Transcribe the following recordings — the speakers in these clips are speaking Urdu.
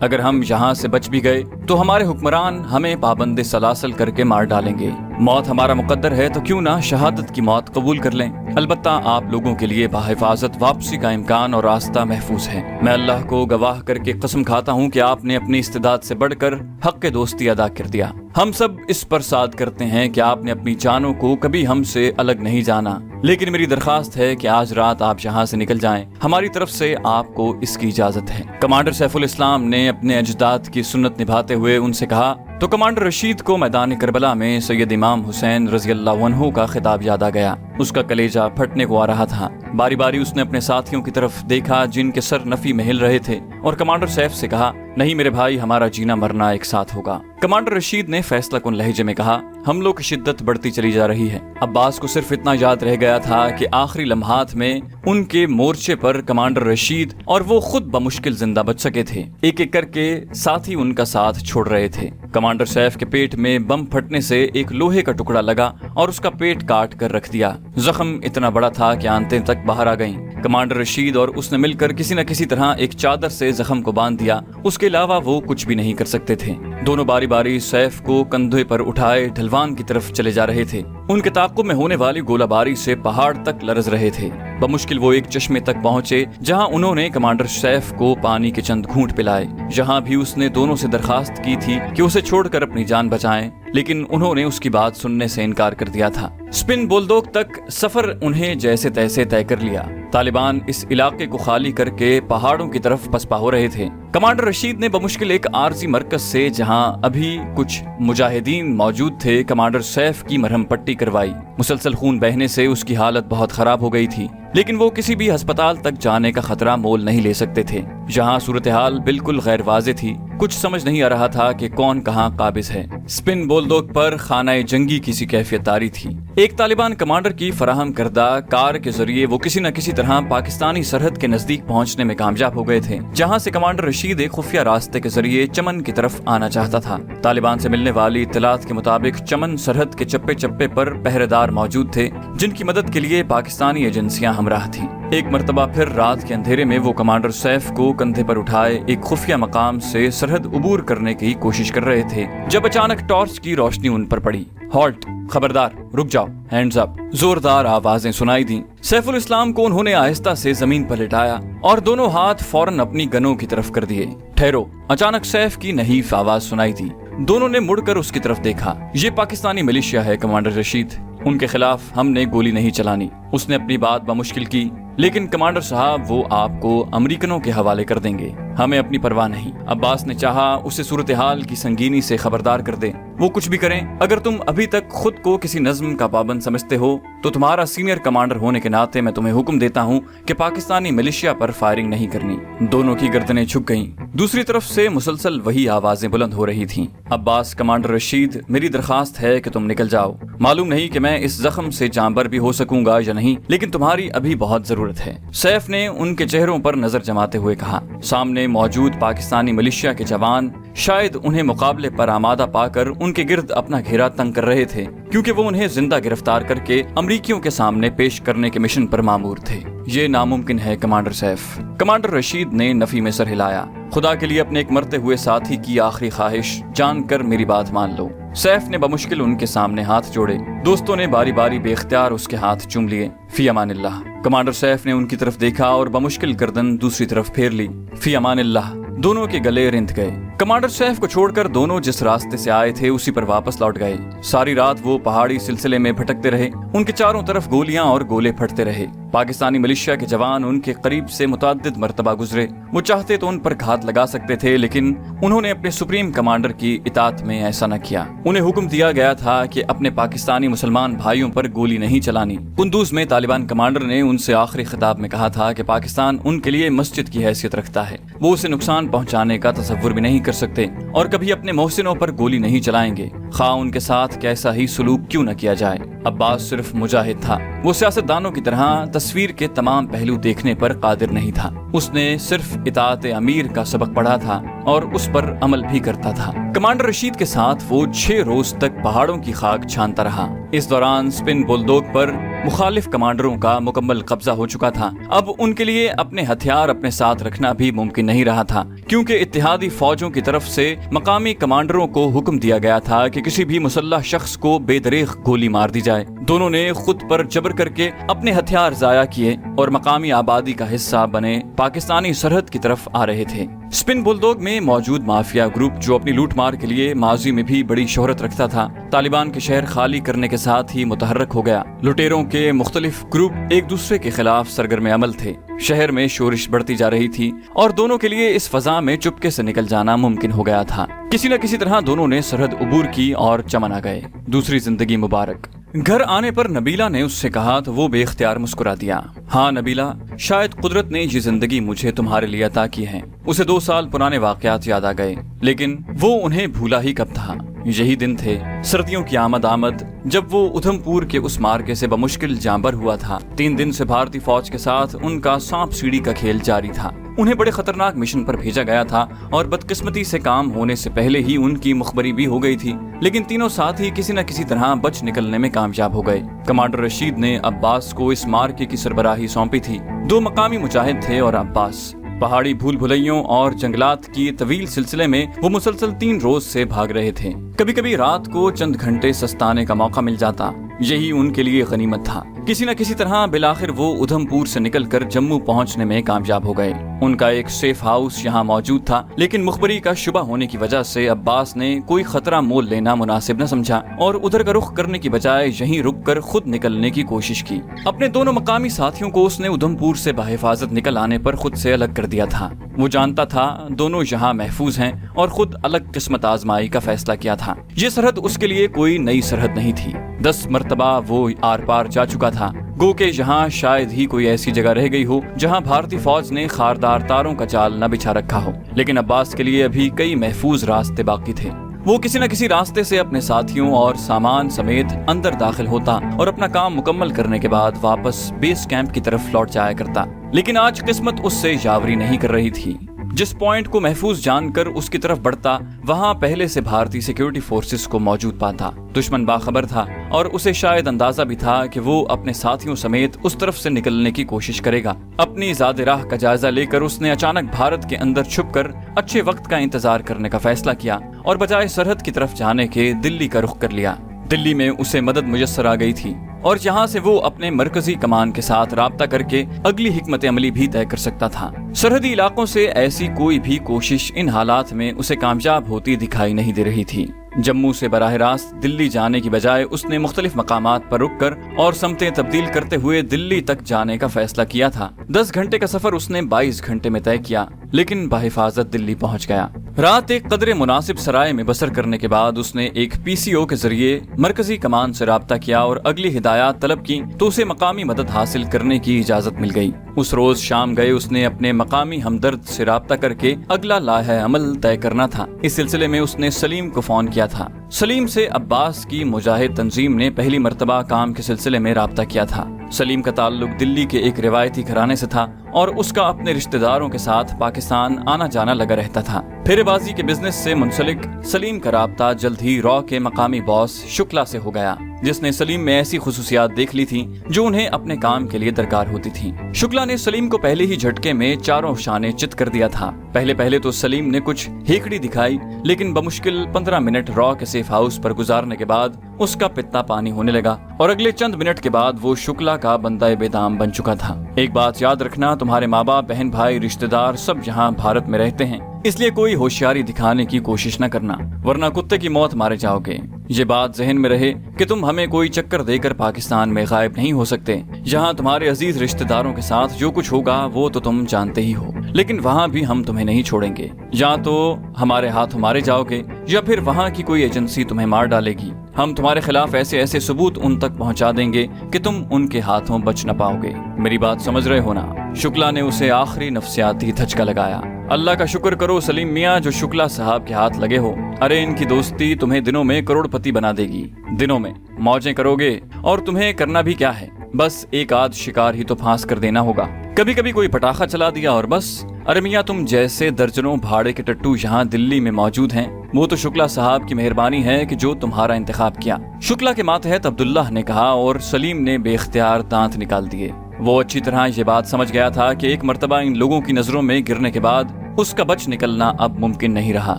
اگر ہم یہاں سے بچ بھی گئے تو ہمارے حکمران ہمیں پابند سلاسل کر کے مار ڈالیں گے۔ موت ہمارا مقدر ہے تو کیوں نہ شہادت کی موت قبول کر لیں۔ البتہ آپ لوگوں کے لیے بحفاظت واپسی کا امکان اور راستہ محفوظ ہے۔ میں اللہ کو گواہ کر کے قسم کھاتا ہوں کہ آپ نے اپنی استعداد سے بڑھ کر حق دوستی ادا کر دیا۔ ہم سب اس پر صاد کرتے ہیں کہ آپ نے اپنی جانوں کو کبھی ہم سے الگ نہیں جانا، لیکن میری درخواست ہے کہ آج رات آپ یہاں سے نکل جائیں، ہماری طرف سے آپ کو اس کی اجازت ہے۔ کمانڈر سیف الاسلام نے اپنے اجداد کی سنت نبھاتے ہوئے ان سے کہا تو کمانڈر رشید کو میدان کربلا میں سید امام حسین رضی اللہ عنہ کا خطاب یاد آ گیا۔ اس کا کلیجہ پھٹنے کو آ رہا تھا۔ باری باری اس نے اپنے ساتھیوں کی طرف دیکھا جن کے سر نفی میں ہل رہے تھے، اور کمانڈر سیف سے کہا، نہیں میرے بھائی، ہمارا جینا مرنا ایک ساتھ ہوگا۔ کمانڈر رشید نے فیصلہ کن لہجے میں کہا، حملوں کی شدت بڑھتی چلی جا رہی ہے۔ عباس کو صرف اتنا یاد رہ گیا تھا کہ آخری لمحات میں ان کے مورچے پر کمانڈر رشید اور وہ خود بمشکل زندہ بچ سکے تھے۔ ایک ایک کر کے ساتھی ان کا ساتھ چھوڑ رہے تھے۔ کمانڈر سیف کے پیٹ میں بم پھٹنے سے ایک لوہے کا ٹکڑا لگا اور اس کا پیٹ کاٹ کر رکھ دیا۔ زخم اتنا بڑا تھا کہ آنتیں تک باہر آ گئیں۔ کمانڈر رشید اور اس نے مل کر کسی نہ کسی طرح ایک چادر سے زخم کو باندھ دیا، اس کے علاوہ وہ کچھ بھی نہیں کر سکتے تھے۔ دونوں باری باری سیف کو کندھے پر اٹھائے ڈھلوان کی طرف چلے جا رہے تھے۔ ان کے تعاقب میں ہونے والی گولہ باری سے پہاڑ تک لرز رہے تھے۔ بمشکل وہ ایک چشمے تک پہنچے جہاں انہوں نے کمانڈر سیف کو پانی کے چند گھونٹ پلائے۔ جہاں بھی اس نے دونوں سے درخواست کی تھی کہ اسے چھوڑ کر اپنی جان بچائیں، لیکن انہوں نے اس کی بات سننے سے انکار کر دیا تھا۔ سپن بولدوگ تک سفر انہیں جیسے تیسے طے کر لیا۔ طالبان اس علاقے کو خالی کر کے پہاڑوں کی طرف پسپا ہو رہے تھے۔ کمانڈر رشید نے بمشکل ایک عارضی مرکز سے جہاں ابھی کچھ مجاہدین موجود تھے کمانڈر سیف کی مرہم پٹی کروائی۔ مسلسل خون بہنے سے اس کی حالت بہت خراب ہو گئی تھی، لیکن وہ کسی بھی ہسپتال تک جانے کا خطرہ مول نہیں لے سکتے تھے۔ جہاں صورتحال بالکل غیر واضح تھی، کچھ سمجھ نہیں آ رہا تھا کہ کون کہاں قابض ہے۔ سپن بولدوگ پر خانہ جنگی کی سی کیفیت طاری تھی۔ ایک طالبان کمانڈر کی فراہم کردہ کار کے ذریعے وہ کسی نہ کسی طرح پاکستانی سرحد کے نزدیک پہنچنے میں کامیاب ہو گئے تھے، جہاں سے کمانڈر رشید ایک خفیہ راستے کے ذریعے چمن کی طرف آنا چاہتا تھا۔ طالبان سے ملنے والی اطلاعات کے مطابق چمن سرحد کے چپے چپے پر پہرے دار موجود تھے جن کی مدد کے لیے پاکستانی ایجنسیاں ہمراہ تھیں۔ ایک مرتبہ پھر رات کے اندھیرے میں وہ کمانڈر سیف کو کندھے پر اٹھائے ایک خفیہ مقام سے سرحد عبور کرنے کی کوشش کر رہے تھے جب اچانک ٹارچ کی روشنی ان پر پڑی۔ ہالٹ، خبردار، رک جاؤ، ہینڈز اپ، زوردار آوازیں سنائی دیں۔ سیف الاسلام کو انہوں نے آہستہ سے زمین پر لٹایا اور دونوں ہاتھ فوراً اپنی گنوں کی طرف کر دیے۔ ٹھہرو، اچانک سیف کی نحیف آواز سنائی دی۔ دونوں نے مڑ کر اس کی طرف دیکھا۔ یہ پاکستانی ملیشیا ہے کمانڈر رشید، ان کے خلاف ہم نے گولی نہیں چلانی۔ اس نے اپنی بات بمشکل کی، لیکن کمانڈر صاحب وہ آپ کو امریکنوں کے حوالے کر دیں گے، ہمیں اپنی پرواہ نہیں۔ عباس نے چاہا اسے صورتحال کی سنگینی سے خبردار کر دے۔ وہ کچھ بھی کریں، اگر تم ابھی تک خود کو کسی نظم کا پابند سمجھتے ہو تو تمہارا سینئر کمانڈر ہونے کے ناطے میں تمہیں حکم دیتا ہوں کہ پاکستانی ملیشیا پر فائرنگ نہیں کرنی۔ دونوں کی گردنیں جھک گئیں۔ دوسری طرف سے مسلسل وہی آوازیں بلند ہو رہی تھیں۔ عباس، کمانڈر رشید، میری درخواست ہے کہ تم نکل جاؤ۔ معلوم نہیں کہ میں اس زخم سے جانبر بھی ہو سکوں گا یا نہیں، لیکن تمہاری ابھی بہت ضرورت ہے۔ سیف نے ان کے چہروں پر نظر جماتے ہوئے کہا۔ سامنے موجود پاکستانی ملیشیا کے جوان شاید انہیں مقابلے پر آمادہ پا کر ان کے گرد اپنا گھیرا تنگ کر رہے تھے، کیونکہ وہ انہیں زندہ گرفتار کر کے امریکیوں کے سامنے پیش کرنے کے مشن پر مامور تھے۔ یہ ناممکن ہے کمانڈر سیف۔ کمانڈر رشید نے نفی میں سر ہلایا۔ خدا کے لیے اپنے ایک مرتے ہوئے ساتھی کی آخری خواہش جان کر میری بات مان لو۔ سیف نے بمشکل ان کے سامنے ہاتھ جوڑے۔ دوستوں نے باری باری بے اختیار اس کے ہاتھ چوم لیے۔ فی امان اللہ۔ کمانڈر سیف نے ان کی طرف دیکھا اور بمشکل گردن دوسری طرف پھیر لی۔ فی امان اللہ۔ دونوں کے گلے رند گئے۔ کمانڈر سیف کو چھوڑ کر دونوں جس راستے سے آئے تھے اسی پر واپس لوٹ گئے۔ ساری رات وہ پہاڑی سلسلے میں بھٹکتے رہے۔ ان کے چاروں طرف گولیاں اور گولے پھٹتے رہے۔ پاکستانی ملیشیا کے جوان ان کے قریب سے متعدد مرتبہ گزرے۔ وہ چاہتے تو ان پر گھات لگا سکتے تھے، لیکن انہوں نے اپنے سپریم کمانڈر کی اطاعت میں ایسا نہ کیا۔ انہیں حکم دیا گیا تھا کہ اپنے پاکستانی مسلمان بھائیوں پر گولی نہیں چلانی۔ قندوز میں طالبان کمانڈر نے ان سے آخری خطاب میں کہا تھا کہ پاکستان ان کے لیے مسجد کی حیثیت رکھتا ہے، وہ اسے نقصان پہنچانے کا تصور بھی نہیں کر سکتے اور کبھی اپنے محسنوں پر گولی نہیں چلائیں گے، خواہ ان کے ساتھ کیسا ہی سلوک کیوں نہ کیا جائے۔ عباس صرف مجاہد تھا، وہ سیاستدانوں کی طرح تصویر کے تمام پہلو دیکھنے پر قادر نہیں تھا۔ اس نے صرف اطاعت امیر کا سبق پڑھا تھا اور اس پر عمل بھی کرتا تھا۔ کمانڈر رشید کے ساتھ وہ 6 روز تک پہاڑوں کی خاک چھانتا رہا۔ اس دوران سپن بولدوگ پر مخالف کمانڈروں کا مکمل قبضہ ہو چکا تھا۔ اب ان کے لیے اپنے ہتھیار اپنے ساتھ رکھنا بھی ممکن نہیں رہا تھا، کیونکہ اتحادی فوجوں کی طرف سے مقامی کمانڈروں کو حکم دیا گیا تھا کہ کسی بھی مسلح شخص کو بے دریغ گولی مار دی جائے۔ دونوں نے خود پر جبر کر کے اپنے ہتھیار ضائع کیے اور مقامی آبادی کا حصہ بنے پاکستانی سرحد کی طرف آ رہے تھے۔ اسپن بلڈوگ میں موجود مافیا گروپ، جو اپنی لوٹ مار کے لیے ماضی میں بھی بڑی شہرت رکھتا تھا، طالبان کے شہر خالی کرنے کے ساتھ ہی متحرک ہو گیا۔ لٹیروں کے مختلف گروپ ایک دوسرے کے خلاف سرگرم عمل تھے۔ شہر میں شورش بڑھتی جا رہی تھی اور دونوں کے لیے اس فضا میں چپکے سے نکل جانا ممکن ہو گیا تھا۔ کسی نہ کسی طرح دونوں نے سرحد عبور کی اور چمن آ گئے۔ دوسری زندگی مبارک۔ گھر آنے پر نبیلہ نے اس سے کہا تو وہ بے اختیار مسکرا دیا۔ ہاں نبیلہ، شاید قدرت نے یہ زندگی مجھے تمہارے لیے عطا کی ہے۔ اسے 2 سال پرانے واقعات یاد آ گئے، لیکن وہ انہیں بھولا ہی کب تھا۔ یہی دن تھے، سردیوں کی آمد جب وہ ادھم پور کے اس مارکے سے بمشکل جانبر ہوا تھا۔ 3 دن سے بھارتی فوج کے ساتھ ان کا سانپ سیڑھی کا کھیل جاری تھا۔ انہیں بڑے خطرناک مشن پر بھیجا گیا تھا اور بدقسمتی سے کام ہونے سے پہلے ہی ان کی مخبری بھی ہو گئی تھی، لیکن تینوں ساتھی کسی نہ کسی طرح بچ نکلنے میں کامیاب ہو گئے۔ کمانڈر رشید نے عباس کو اس مارکے کی سربراہی سونپی تھی۔ 2 مقامی مجاہد تھے اور عباس۔ پہاڑی بھول بھلیوں اور جنگلات کی طویل سلسلے میں وہ مسلسل 3 روز سے بھاگ رہے تھے۔ کبھی کبھی رات کو چند گھنٹے سستانے کا موقع مل جاتا، یہی ان کے لیے غنیمت تھا۔ کسی نہ کسی طرح بالآخر وہ ادھم پور سے نکل کر جموں پہنچنے میں کامیاب ہو گئے۔ ان کا ایک سیف ہاؤس یہاں موجود تھا، لیکن مخبری کا شبہ ہونے کی وجہ سے عباس نے کوئی خطرہ مول لینا مناسب نہ سمجھا اور ادھر کا رخ کرنے کی بجائے یہیں رک کر خود نکلنے کی کوشش کی۔ اپنے دونوں مقامی ساتھیوں کو اس نے ادھم پور سے بحفاظت نکل آنے پر خود سے الگ کر دیا تھا۔ وہ جانتا تھا دونوں یہاں محفوظ ہیں اور خود الگ قسمت آزمائی کا فیصلہ کیا تھا۔ یہ سرحد اس کے لیے کوئی نئی سرحد نہیں تھی۔ 10 مرتبہ وہ آر پار جا چکا تھا، گو کہ یہاں شاید ہی کوئی ایسی جگہ رہ گئی ہو جہاں بھارتی فوج نے خاردار تاروں کا جال نہ بچھا رکھا ہو۔ لیکن عباس کے لیے ابھی کئی محفوظ راستے باقی تھے۔ وہ کسی نہ کسی راستے سے اپنے ساتھیوں اور سامان سمیت اندر داخل ہوتا اور اپنا کام مکمل کرنے کے بعد واپس بیس کیمپ کی طرف لوٹ جایا کرتا۔ لیکن آج قسمت اس سے یاوری نہیں کر رہی تھی۔ جس پوائنٹ کو محفوظ جان کر اس کی طرف بڑھتا، وہاں پہلے سے بھارتی سیکیورٹی فورسز کو موجود پاتا۔ دشمن باخبر تھا اور اسے شاید اندازہ بھی تھا کہ وہ اپنے ساتھیوں سمیت اس طرف سے نکلنے کی کوشش کرے گا۔ اپنی زاد راہ کا جائزہ لے کر اس نے اچانک بھارت کے اندر چھپ کر اچھے وقت کا انتظار کرنے کا فیصلہ کیا اور بجائے سرحد کی طرف جانے کے دلی کا رخ کر لیا۔ دلی میں اسے مدد میسر آ گئی تھی اور یہاں سے وہ اپنے مرکزی کمان کے ساتھ رابطہ کر کے اگلی حکمت عملی بھی طے کر سکتا تھا۔ سرحدی علاقوں سے ایسی کوئی بھی کوشش ان حالات میں اسے کامیاب ہوتی دکھائی نہیں دے رہی تھی۔ جموں سے براہ راست دلی جانے کی بجائے اس نے مختلف مقامات پر رک کر اور سمتیں تبدیل کرتے ہوئے دلی تک جانے کا فیصلہ کیا تھا۔ 10 گھنٹے کا سفر اس نے 22 گھنٹے میں طے کیا، لیکن بحفاظت دلی پہنچ گیا۔ رات ایک قدر مناسب سرائے میں بسر کرنے کے بعد اس نے ایک PCO کے ذریعے مرکزی کمان سے رابطہ کیا اور اگلی ہدایات طلب کی تو اسے مقامی مدد حاصل کرنے کی اجازت مل گئی۔ اس روز شام گئے اس نے اپنے مقامی ہمدرد سے رابطہ کر کے اگلا لائحہ عمل طے کرنا تھا۔ اس سلسلے میں اس نے سلیم کو فون کیا تھا۔ سلیم سے عباس کی مجاہد تنظیم نے پہلی مرتبہ کام کے سلسلے میں رابطہ کیا تھا۔ سلیم کا تعلق دلی کے ایک روایتی گھرانے سے تھا اور اس کا اپنے رشتہ داروں کے ساتھ پاکستان آنا جانا لگا رہتا تھا۔ پھرے بازی کے بزنس سے منسلک سلیم کا رابطہ جلد ہی را کے مقامی باس شکلا سے ہو گیا، جس نے سلیم میں ایسی خصوصیات دیکھ لی تھی جو انہیں اپنے کام کے لیے درکار ہوتی تھی۔ شکلا نے سلیم کو پہلے ہی جھٹکے میں چاروں شانے چت کر دیا تھا۔ پہلے تو سلیم نے کچھ ہیکڑی دکھائی، لیکن بمشکل 15 منٹ را کے سیف ہاؤس پر گزارنے کے بعد اس کا پتا پانی ہونے لگا اور اگلے چند منٹ کے بعد وہ شکلا کا بندہ بے دام بن چکا تھا۔ ایک بات یاد رکھنا، تمہارے ماں باپ، بہن بھائی، رشتہ دار سب یہاں بھارت میں رہتے ہیں، اس لیے کوئی ہوشیاری دکھانے کی کوشش نہ کرنا، ورنہ کتے کی موت مارے جاؤ گے۔ یہ بات ذہن میں رہے کہ تم ہمیں کوئی چکر دے کر پاکستان میں غائب نہیں ہو سکتے۔ یہاں تمہارے عزیز رشتہ داروں کے ساتھ جو کچھ ہوگا وہ تو تم جانتے ہی ہو، لیکن وہاں بھی ہم تمہیں نہیں چھوڑیں گے۔ یا تو ہمارے ہاتھ مارے جاؤ گے یا پھر وہاں کی کوئی ایجنسی تمہیں مار ڈالے گی۔ ہم تمہارے خلاف ایسے ثبوت ان تک پہنچا دیں گے کہ تم ان کے ہاتھوں بچ نہ پاؤ گے۔ میری بات سمجھ رہے ہو نا؟ شکلا نے اسے آخری نفسیاتی دھچکا لگایا۔ اللہ کا شکر کرو سلیم میاں جو شکلا صاحب کے ہاتھ لگے ہو۔ ارے ان کی دوستی تمہیں دنوں میں کروڑ پتی بنا دے گی۔ دنوں میں موجیں کرو گے اور تمہیں کرنا بھی کیا ہے، بس ایک آدھ شکار ہی تو پھانس کر دینا ہوگا۔ کبھی کبھی کوئی پٹاخہ چلا دیا اور بس ارے میاں تم جیسے درجنوں بھاڑے کے ٹٹو یہاں دلی میں موجود ہیں، وہ تو شکلا صاحب کی مہربانی ہے کہ جو تمہارا انتخاب کیا۔ شکلا کے ماتحت عبداللہ نے کہا اور سلیم نے بے اختیار دانت نکال دیے۔ وہ اچھی طرح یہ بات سمجھ گیا تھا کہ ایک مرتبہ ان لوگوں کی نظروں میں گرنے کے بعد اس کا بچ نکلنا اب ممکن نہیں رہا۔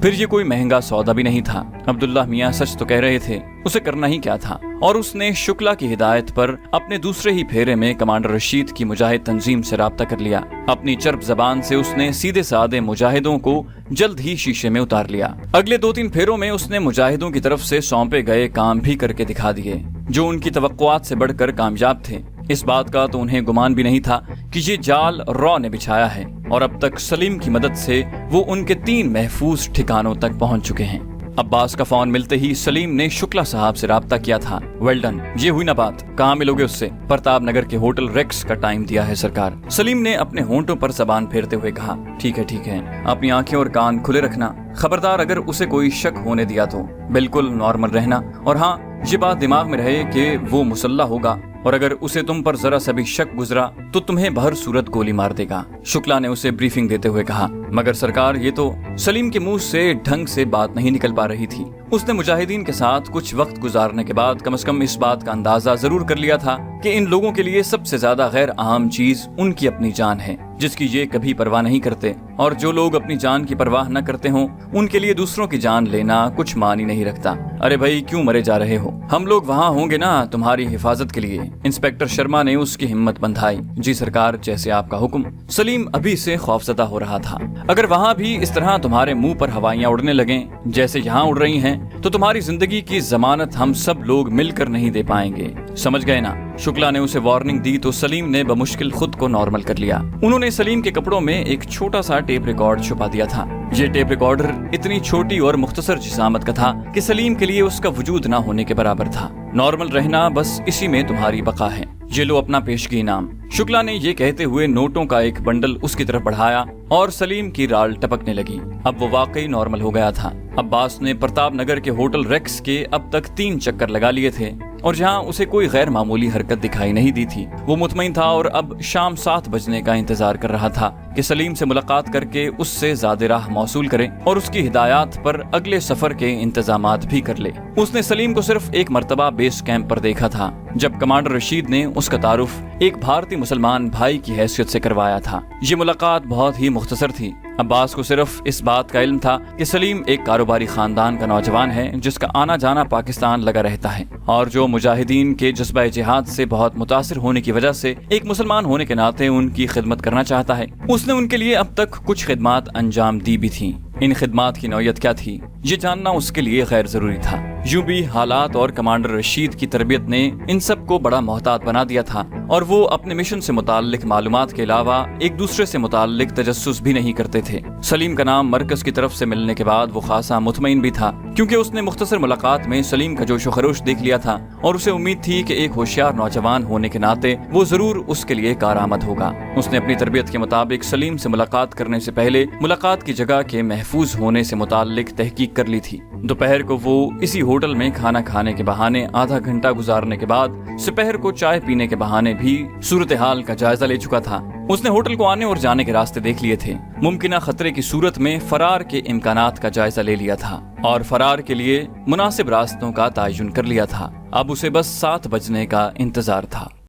پھر یہ کوئی مہنگا سودا بھی نہیں تھا۔ عبداللہ میاں سچ تو کہہ رہے تھے، اسے کرنا ہی کیا تھا، اور اس نے شکلا کی ہدایت پر اپنے دوسرے ہی پھیرے میں کمانڈر رشید کی مجاہد تنظیم سے رابطہ کر لیا۔ اپنی چرب زبان سے اس نے سیدھے سادے مجاہدوں کو جلد ہی شیشے میں اتار لیا۔ اگلے 2-3 پھیروں میں اس نے مجاہدوں کی طرف سے سونپے گئے کام بھی کر کے دکھا دیے، جو ان کی توقعات سے بڑھ کر کامیاب تھے۔ اس بات کا تو انہیں گمان بھی نہیں تھا کہ یہ جال را نے بچھایا ہے، اور اب تک سلیم کی مدد سے وہ ان کے 3 محفوظ ٹھکانوں تک پہنچ چکے ہیں۔ عباس کا فون ملتے ہی سلیم نے شکلا صاحب سے رابطہ کیا تھا۔ ویل ڈن، یہ ہوئی نا بات، کہاں ملو گے اس سے؟ پرتاپ نگر کے ہوٹل ریکس کا ٹائم دیا ہے سرکار۔ سلیم نے اپنے ہونٹوں پر زبان پھیرتے ہوئے کہا، ٹھیک ہے، اپنی آنکھیں اور کان کھلے رکھنا، خبردار اگر اسے کوئی شک ہونے دیا تو بالکل نارمل رہنا، اور ہاں یہ بات دماغ میں رہے کہ وہ مسلح ہوگا، اور اگر اسے تم پر ذرا سا بھی شک گزرا تو تمہیں بہر صورت گولی مار دے گا۔ شکلا نے اسے بریفنگ دیتے ہوئے کہا، مگر سرکار یہ تو سلیم کے منہ سے ڈھنگ سے بات نہیں نکل پا رہی تھی۔ اس نے مجاہدین کے ساتھ کچھ وقت گزارنے کے بعد کم از کم اس بات کا اندازہ ضرور کر لیا تھا کہ ان لوگوں کے لیے سب سے زیادہ غیر اہم چیز ان کی اپنی جان ہے، جس کی یہ کبھی پرواہ نہیں کرتے، اور جو لوگ اپنی جان کی پرواہ نہ کرتے ہوں ان کے لیے دوسروں کی جان لینا کچھ معنی نہیں رکھتا۔ ارے بھائی کیوں مرے جا رہے ہو؟ ہم لوگ وہاں ہوں گے نا تمہاری حفاظت کے لیے۔ انسپیکٹر شرما نے اس کی ہمت بندھائی۔ جی سرکار، جیسے آپ کا حکم۔ سلیم ابھی سے خوفزدہ ہو رہا تھا۔ اگر وہاں بھی اس طرح تمہارے منہ پر ہوائیاں اڑنے لگیں جیسے یہاں اڑ رہی ہیں تو تمہاری زندگی کی ضمانت ہم سب لوگ مل کر نہیں دے پائیں گے، سمجھ گئے نا؟ شکلا نے اسے وارننگ دی تو سلیم نے بمشکل خود کو نارمل کر لیا۔ انہوں نے سلیم کے کپڑوں میں ایک چھوٹا سا ٹیپ ریکارڈ چھپا دیا تھا۔ یہ ٹیپ ریکارڈر اتنی چھوٹی اور مختصر جسامت کا تھا کہ سلیم کے لیے اس کا وجود نہ ہونے کے برابر تھا۔ نارمل رہنا، بس اسی میں تمہاری بقا ہے۔ یہ لو اپنا پیشگی انعام۔ شکلا نے یہ کہتے ہوئے نوٹوں کا ایک بنڈل اس کی طرف بڑھایا اور سلیم کی رال ٹپکنے لگی۔ اب وہ واقعی نارمل ہو گیا تھا۔ عباس نے پرتاپ نگر کے ہوٹل ریکس کے اب تک 3 چکر لگا لیے تھے، اور جہاں اسے کوئی غیر معمولی حرکت دکھائی نہیں دی تھی وہ مطمئن تھا، اور اب شام 7 بجنے کا انتظار کر رہا تھا کہ سلیم سے ملاقات کر کے اس سے زیادہ راہ موصول کرے اور اس کی ہدایات پر اگلے سفر کے انتظامات بھی کر لے۔ اس نے سلیم کو صرف ایک مرتبہ بیس کیمپ پر دیکھا تھا، جب کمانڈر رشید نے اس کا تعارف ایک بھارتی مسلمان بھائی کی حیثیت سے کروایا تھا۔ یہ ملاقات بہت ہی مختصر تھی۔ عباس کو صرف اس بات کا علم تھا کہ سلیم ایک کاروباری خاندان کا نوجوان ہے جس کا آنا جانا پاکستان لگا رہتا ہے، اور جو مجاہدین کے جذبہ جہاد سے بہت متاثر ہونے کی وجہ سے ایک مسلمان ہونے کے ناطے ان کی خدمت کرنا چاہتا ہے۔ اس نے ان کے لیے اب تک کچھ خدمات انجام دی بھی تھیں۔ ان خدمات کی نوعیت کیا تھی یہ جاننا اس کے لیے غیر ضروری تھا۔ یوں بھی حالات اور کمانڈر رشید کی تربیت نے ان سب کو بڑا محتاط بنا دیا تھا، اور وہ اپنے مشن سے متعلق معلومات کے علاوہ ایک دوسرے سے متعلق تجسس بھی نہیں کرتے تھے۔ سلیم کا نام مرکز کی طرف سے ملنے کے بعد وہ خاصا مطمئن بھی تھا، کیونکہ اس نے مختصر ملاقات میں سلیم کا جوش و خروش دیکھ لیا تھا، اور اسے امید تھی کہ ایک ہوشیار نوجوان ہونے کے ناطے وہ ضرور اس کے لیے کارآمد ہوگا۔ اس نے اپنی تربیت کے مطابق سلیم سے ملاقات کرنے سے پہلے ملاقات کی جگہ کے محفوظ ہونے سے متعلق تحقیق کر لی تھی۔ دوپہر کو وہ اسی ہوٹل میں کھانا کھانے کے بہانے آدھا گھنٹہ گزارنے کے بعد سپہر کو چائے پینے کے بہانے بھی صورتحال کا جائزہ لے چکا تھا۔ اس نے ہوٹل کو آنے اور جانے کے راستے دیکھ لیے تھے، ممکنہ خطرے کی صورت میں فرار کے امکانات کا جائزہ لے لیا تھا، اور فرار کے لیے مناسب راستوں کا تعین کر لیا تھا۔ اب اسے بس 7 بجنے کا انتظار تھا۔